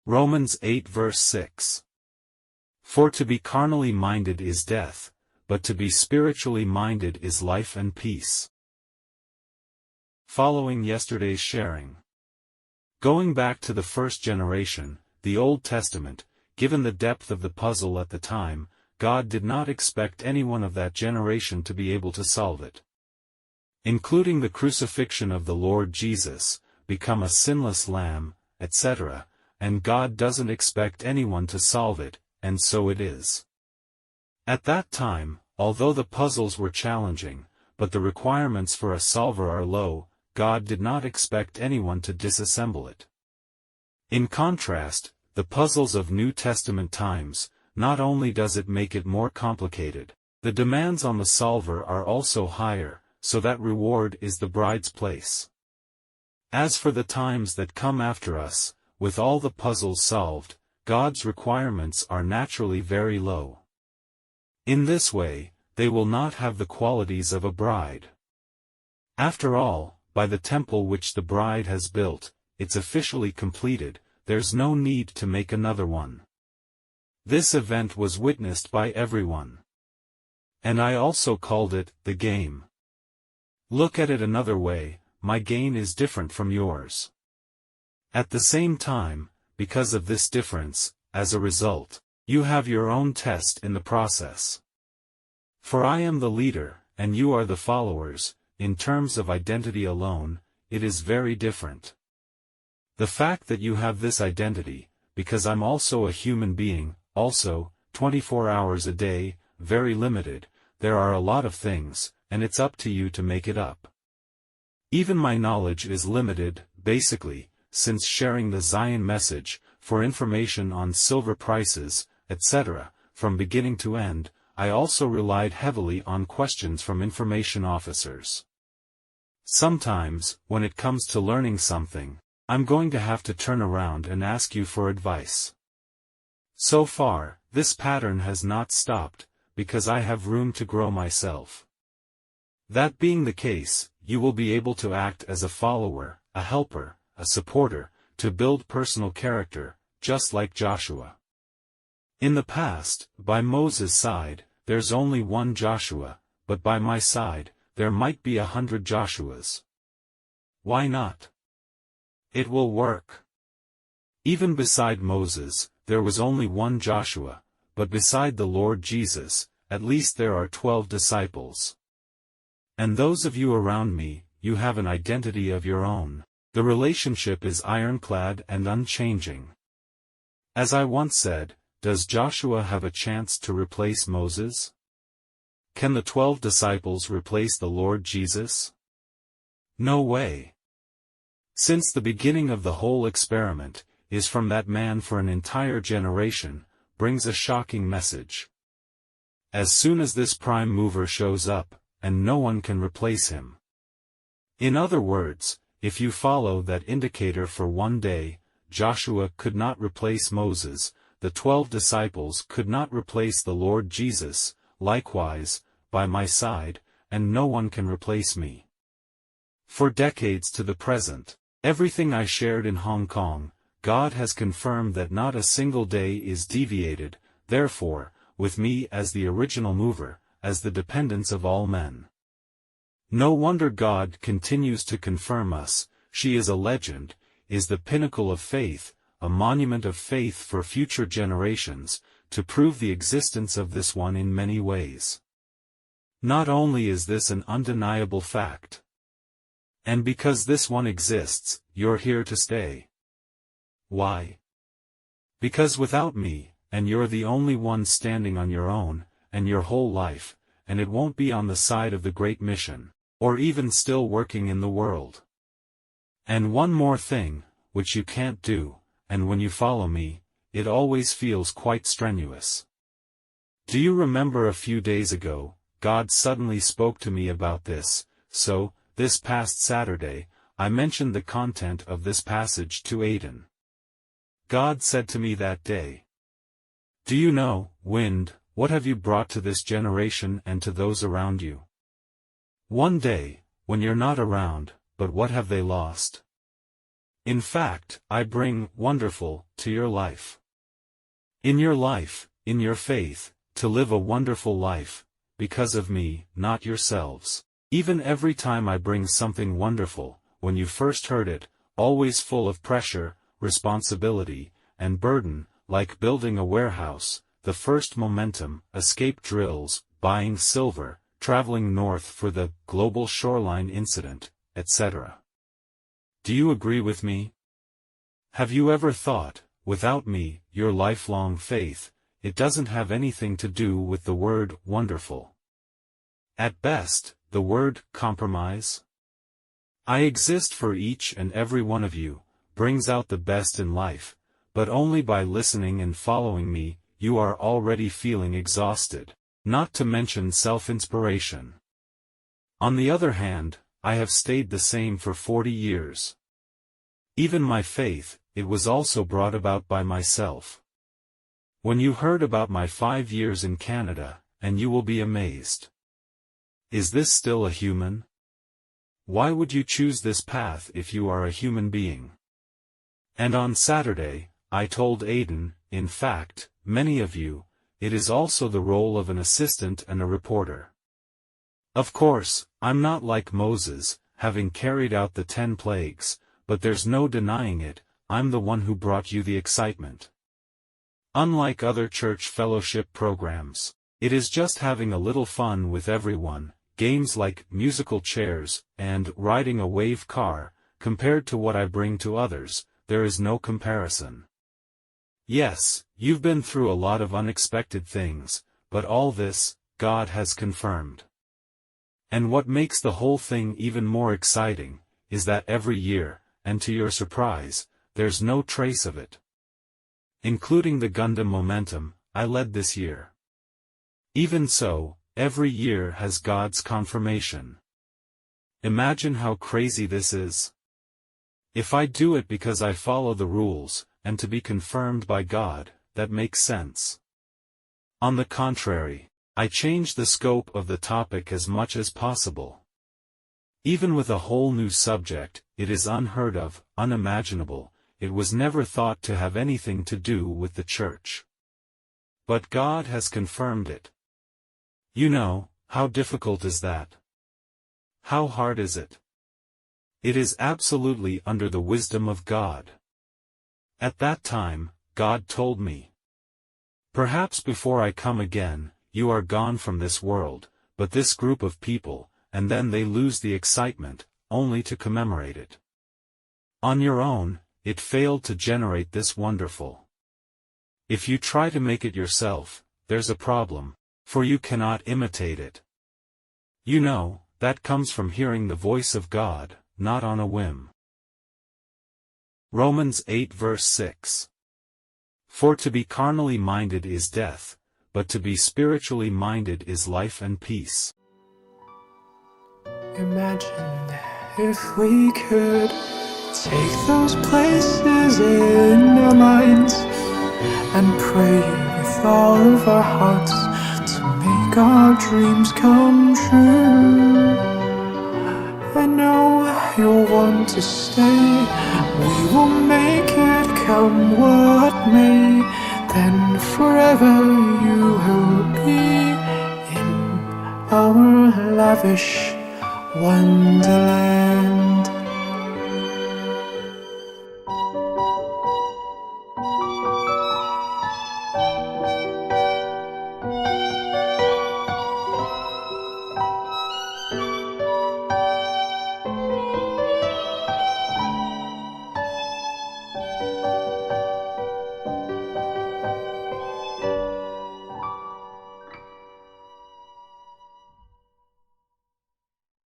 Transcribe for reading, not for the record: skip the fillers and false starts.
Romans 8 verse 6. For to be carnally minded is death, but to be spiritually minded is life and peace. Following yesterday's sharing. Going back to the first generation, the Old Testament, given the depth of the puzzle at the time, God did not expect anyone of that generation to be able to solve it. Including the crucifixion of the Lord Jesus, become a sinless lamb, etc., and God doesn't expect anyone to solve it, and so it is. At that time, although the puzzles were challenging, but the requirements for a solver are low, God did not expect anyone to disassemble it. In contrast, the puzzles of New Testament times, not only does it make it more complicated, the demands on the solver are also higher, so that reward is the bride's place. As for the times that come after us, with all the puzzles solved, God's requirements are naturally very low. In this way, they will not have the qualities of a bride. After all, by the temple which the bride has built, it's officially completed, there's no need to make another one. This event was witnessed by everyone. And I also called it, the game. Look at it another way, my gain is different from yours. At the same time, because of this difference, as a result, you have your own test in the process. For I am the leader, and you are the followers, in terms of identity alone, it is very different. The fact that you have this identity, because I'm also a human being, also, 24 hours a day, very limited, there are a lot of things, and it's up to you to make it up. Even my knowledge is limited, basically, since sharing the Zion message, for information on silver prices, etc., from beginning to end, I also relied heavily on questions from information officers. Sometimes, when it comes to learning something, I'm going to have to turn around and ask you for advice. So far, this pattern has not stopped, because I have room to grow myself. That being the case, you will be able to act as a follower, a helper, a supporter, to build personal character, just like Joshua. In the past, by Moses' side, there's only one Joshua, but by my side, there might be 100 Joshuas. Why not? It will work. Even beside Moses, there was only one Joshua, but beside the Lord Jesus, at least there are 12 disciples. And those of you around me, you have an identity of your own. The relationship is ironclad and unchanging. As I once said, does Joshua have a chance to replace Moses? Can the 12 disciples replace the Lord Jesus? No way. Since the beginning of the whole experiment, is from that man for an entire generation, brings a shocking message. As soon as this prime mover shows up, and no one can replace him. In other words, if you follow that indicator for one day, Joshua could not replace Moses, the 12 disciples could not replace the Lord Jesus, likewise, by my side, and no one can replace me. For decades to the present, everything I shared in Hong Kong, God has confirmed that not a single day is deviated, therefore, with me as the original mover, as the dependence of all men. No wonder God continues to confirm us, she is a legend, is the pinnacle of faith, a monument of faith for future generations, to prove the existence of this one in many ways. Not only is this an undeniable fact. And because this one exists, you're here to stay. Why? Because without me, and you're the only one standing on your own, and your whole life, and it won't be on the side of the great mission, or even still working in the world. And one more thing, which you can't do, and when you follow me, it always feels quite strenuous. Do you remember a few days ago, God suddenly spoke to me about this, so, this past Saturday, I mentioned the content of this passage to Aidan. God said to me that day, Do you know, wind, what have you brought to this generation and to those around you? One day, when you're not around, but what have they lost? In fact, I bring wonderful to your life. In your life, in your faith, to live a wonderful life, because of me, not yourselves. Even every time I bring something wonderful, when you first heard it, always full of pressure, responsibility, and burden, like building a warehouse, the first momentum, escape drills, buying silver, traveling north for the global shoreline incident, etc. Do you agree with me? Have you ever thought, without me, your lifelong faith, it doesn't have anything to do with the word wonderful? At best, the word compromise? I exist for each and every one of you, brings out the best in life, but only by listening and following me, you are already feeling exhausted, not to mention self-inspiration. On the other hand, I have stayed the same for 40 years. Even my faith, it was also brought about by myself. When you heard about my 5 years in Canada, and you will be amazed. Is this still a human? Why would you choose this path if you are a human being? And on Saturday, I told Aidan, in fact, many of you, it is also the role of an assistant and a reporter. Of course, I'm not like Moses, having carried out the 10 plagues, but there's no denying it, I'm the one who brought you the excitement. Unlike other church fellowship programs, it is just having a little fun with everyone, games like musical chairs, and riding a wave car, compared to what I bring to others, there is no comparison. Yes, you've been through a lot of unexpected things, but all this, God has confirmed. And what makes the whole thing even more exciting, is that every year, and to your surprise, there's no trace of it. Including the Gundam momentum, I led this year. Even so, every year has God's confirmation. Imagine how crazy this is. If I do it because I follow the rules, and to be confirmed by God, that makes sense. On the contrary, I change the scope of the topic as much as possible. Even with a whole new subject, it is unheard of, unimaginable, it was never thought to have anything to do with the church. But God has confirmed it. You know, how difficult is that? How hard is it? It is absolutely under the wisdom of God. At that time, God told me. Perhaps before I come again, you are gone from this world, but this group of people, and then they lose the excitement, only to commemorate it. On your own, it failed to generate this wonderful. If you try to make it yourself, there's a problem, for you cannot imitate it. You know, that comes from hearing the voice of God, not on a whim. Romans 8 verse 6. For to be carnally minded is death, but to be spiritually minded is life and peace. Imagine if we could take those places in our minds and pray with all of our hearts to make our dreams come true. I know you'll want to stay, we will make it come what may, then forever you will be in our lavish wonderland.